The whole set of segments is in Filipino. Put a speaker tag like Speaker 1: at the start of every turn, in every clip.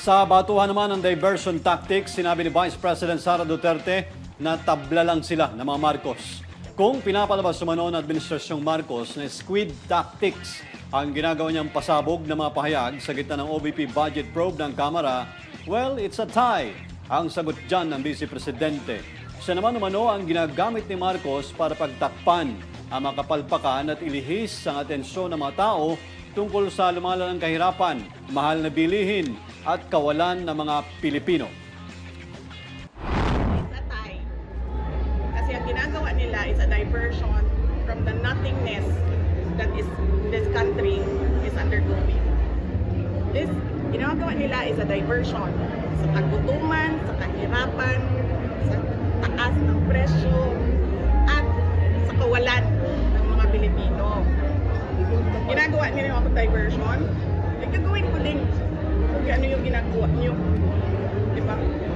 Speaker 1: Sa batuhan naman ng diversion tactics, sinabi ni Vice President Sara Duterte na tabla lang sila ng mga Marcos. Kung pinapalabas umano ng Administrasyong Marcos na squid tactics ang ginagawa niyang pasabog ng mga pahayag sa gitna ng OVP budget probe ng Kamara, well, it's a tie. Ang sagot dyan ng Vice Presidente. Siya naman umano ang ginagamit ni Marcos para pagtakpan ang mga kapalpakan at ilihis ang atensyon ng mga tao tungkol sa lumalalang kahirapan, mahal na bilihin at kawalan ng mga Pilipino.
Speaker 2: Tatay. Kasi ang ginagawa nila is a diversion from the nothingness that is this country is undergoing. This ginagawa nila is a diversion sa kagutuman, sa kahirapan, sa taas ng presyo, at sa kawalan ng mga Pilipino. Ginagawa nila yung diversion, gagawin ko din kung ano yung ginagawa nyo. Di ba?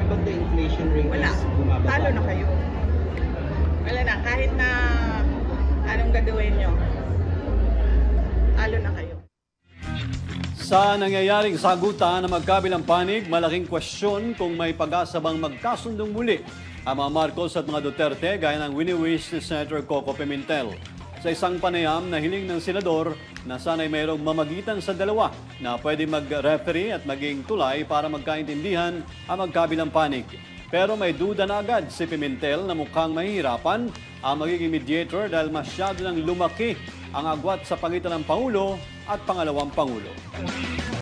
Speaker 3: But the inflation rate
Speaker 2: Wala.
Speaker 3: is bumababa.
Speaker 2: Talo na kayo. Wala na. Kahit na anong gagawin nyo, talo na kayo.
Speaker 1: Sa nangyayaring sagutan na magkabilang panig, malaking kwestiyon kung may pag-asa bang magkasundong muli ang mga Marcos at mga Duterte gaya ng wini-wish ni Senator Coco Pimentel. Sa isang panayam na hiling ng senador na sana'y mayroong mamagitan sa dalawa na pwede mag-referee at maging tulay para magkaintindihan ang magkabilang panig. Pero may duda na agad si Pimentel na mukhang mahihirapan ang magiging mediator dahil masyado nang lumaki ang agwat sa pagitan ng Pangulo at Pangalawang Pangulo.